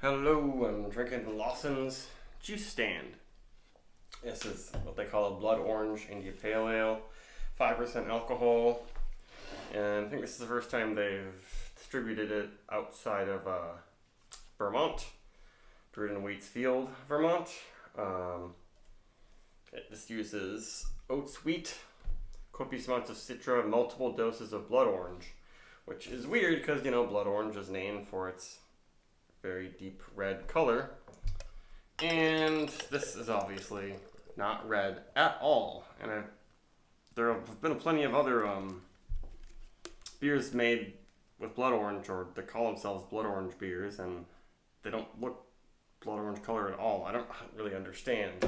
Hello, I'm drinking Lawson's juice stand. This is what they call a blood orange India Pale Ale, 5% alcohol, and I think this is the first time they've distributed it outside of Vermont, brewed in Waitsfield, Vermont. This uses oats wheat, copious amounts of citra, and multiple doses of blood orange, which is weird because, blood orange is named for its very deep red color, and this is obviously not red at all. And there have been plenty of other beers made with blood orange, or they call themselves blood orange beers, and they don't look blood orange color at all. I don't really understand.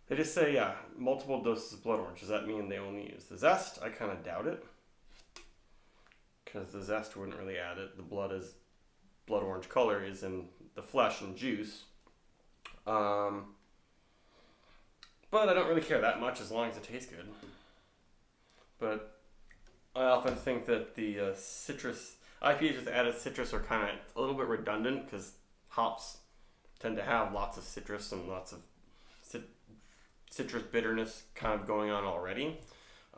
They just say, multiple doses of blood orange. Does that mean they only use the zest? I kind of doubt it, because the zest wouldn't really add it. The blood orange color is in the flesh and juice. But I don't really care that much as long as it tastes good. But I often think that the citrus IPAs with added citrus are kind of a little bit redundant, because hops tend to have lots of citrus and lots of citrus bitterness kind of going on already.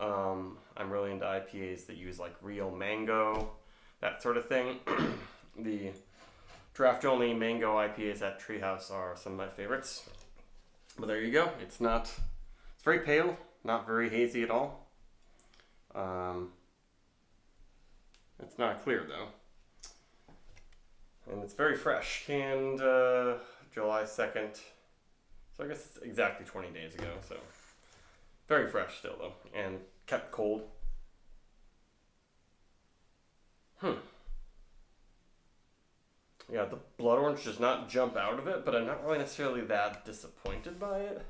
I'm really into IPAs that use like real mango, that sort of thing. The draft only mango IPAs at Treehouse are some of my favorites. But there you go. It's very pale, not very hazy at all. It's not clear though. And it's very fresh. Canned July 2nd. So I guess it's exactly 20 days ago. So very fresh still though. And kept cold. Yeah, the blood orange does not jump out of it, but I'm not really necessarily that disappointed by it.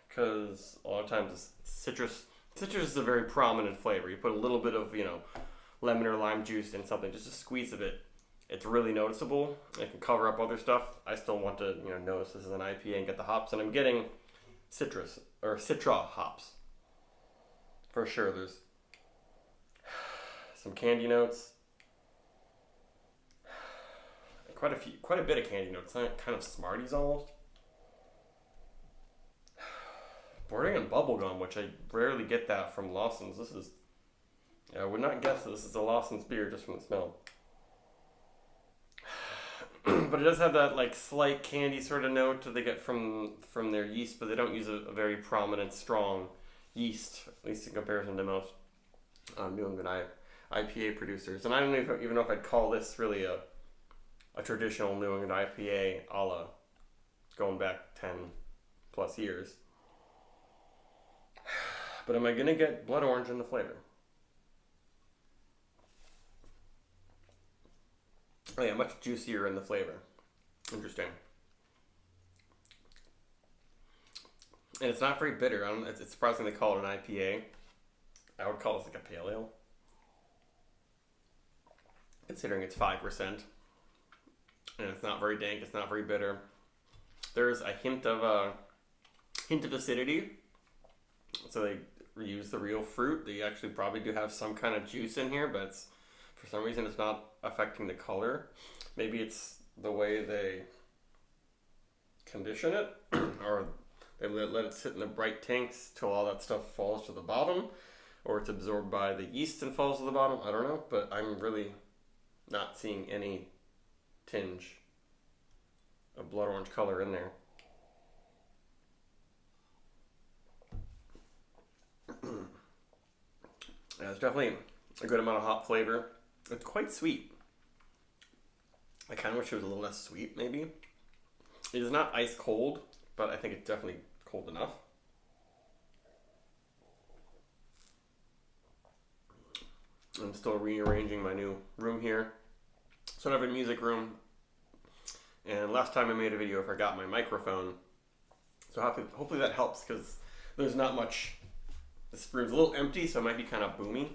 Because a lot of times citrus is a very prominent flavor. You put a little bit of, lemon or lime juice in something, just a squeeze of it. It's really noticeable. It can cover up other stuff. I still want to, notice this is an IPA and get the hops, and I'm getting citrus or citra hops. For sure, there's some candy notes. Quite a bit of candy notes. Kind of Smarties almost. Bordering on bubblegum, which I rarely get that from Lawson's. I would not guess that this is a Lawson's beer just from the smell. But it does have that like slight candy sort of note that they get from their yeast, but they don't use a very prominent, strong yeast, at least in comparison to most New England IPA producers. And I don't even know if I'd call this really a traditional New England IPA, a la going back 10 plus years. But am I going to get blood orange in the flavor? Oh yeah, much juicier in the flavor. Interesting. And it's not very bitter. It's surprising they call it an IPA. I would call this like a pale ale, considering it's 5%. And it's not very dank. It's not very bitter. There's a hint of acidity. So they reuse the real fruit. They actually probably do have some kind of juice in here, but for some reason it's not affecting the color. Maybe it's the way they condition it, or they let it sit in the bright tanks till all that stuff falls to the bottom, or it's absorbed by the yeast and falls to the bottom. I don't know, but I'm really not seeing any tinge of blood orange color in there. Yeah, there's definitely a good amount of hop flavor. It's quite sweet. I kind of wish it was a little less sweet, maybe. It is not ice cold, but I think it's definitely cold enough. I'm still rearranging my new room here. So I have a music room. And last time I made a video, I forgot my microphone. So hopefully that helps, because there's not much. This room's a little empty, so it might be kind of boomy.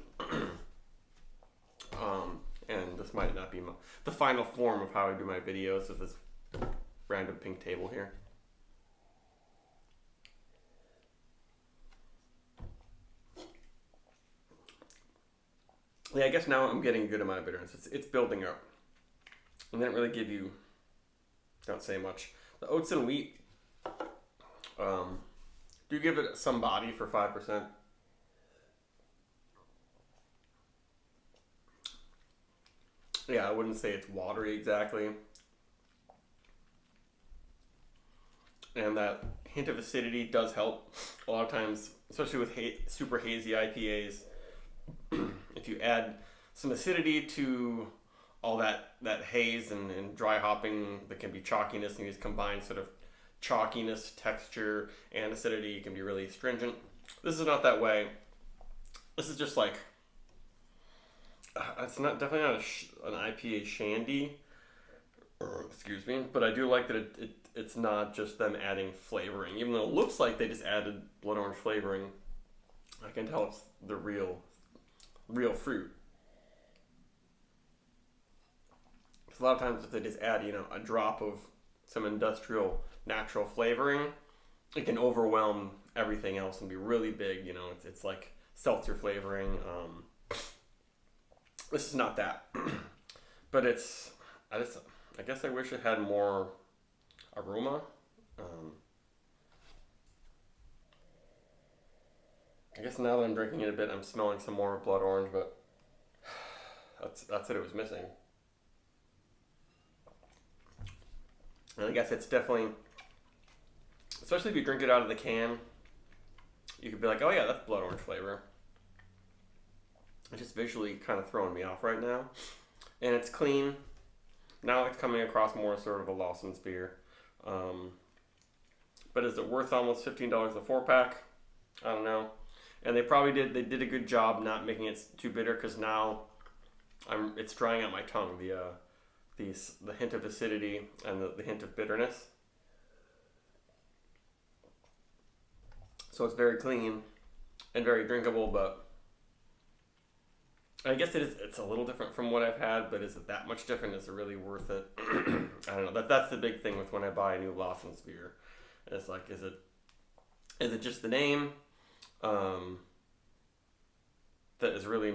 And this might not be the final form of how I do my videos with this random pink table here. Yeah, I guess now I'm getting a good amount of bitterness. It's building up. And they didn't really give you, don't say much. The oats and wheat, do give it some body for 5%. Yeah, I wouldn't say it's watery exactly. And that hint of acidity does help. A lot of times, especially with super hazy IPAs, if you add some acidity to all that haze and dry hopping, that can be chalkiness, and these combined sort of chalkiness, texture, and acidity can be really astringent. This is not that way. This is just like, it's not definitely not an IPA shandy, excuse me, but I do like that it's not just them adding flavoring. Even though it looks like they just added blood orange flavoring, I can tell it's the real fruit. Because a lot of times if they just add, a drop of some industrial natural flavoring, it can overwhelm everything else and be really big. It's like seltzer flavoring. This is not that, but I guess I wish it had more aroma. I guess now that I'm drinking it a bit, I'm smelling some more blood orange, but that's what it was missing. And I guess it's definitely, especially if you drink it out of the can, you could be like, oh yeah, that's blood orange flavor. It's just visually kind of throwing me off right now. And it's clean. Now it's coming across more sort of a Lawson's beer. But is it worth almost $15 a 4-pack? I don't know. And they did a good job not making it too bitter, because now it's drying out my tongue. The hint of acidity and the hint of bitterness. So it's very clean and very drinkable, but I guess it's a little different from what I've had, but is it that much different? Is it really worth it? I don't know. That's the big thing with when I buy a new Lawson's beer. It's like, is it just the name that is really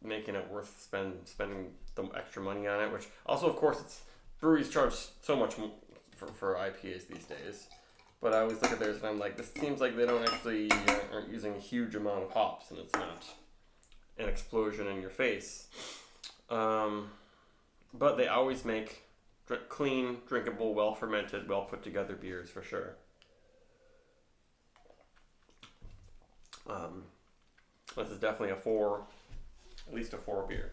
making it worth spending the extra money on it? Which also, of course, breweries charge so much for IPAs these days. But I always look at theirs and I'm like, this seems like they aren't using a huge amount of hops, and it's not an explosion in your face. But they always make clean, drinkable, well fermented, well put together beers for sure. This is definitely at least a 4 beer.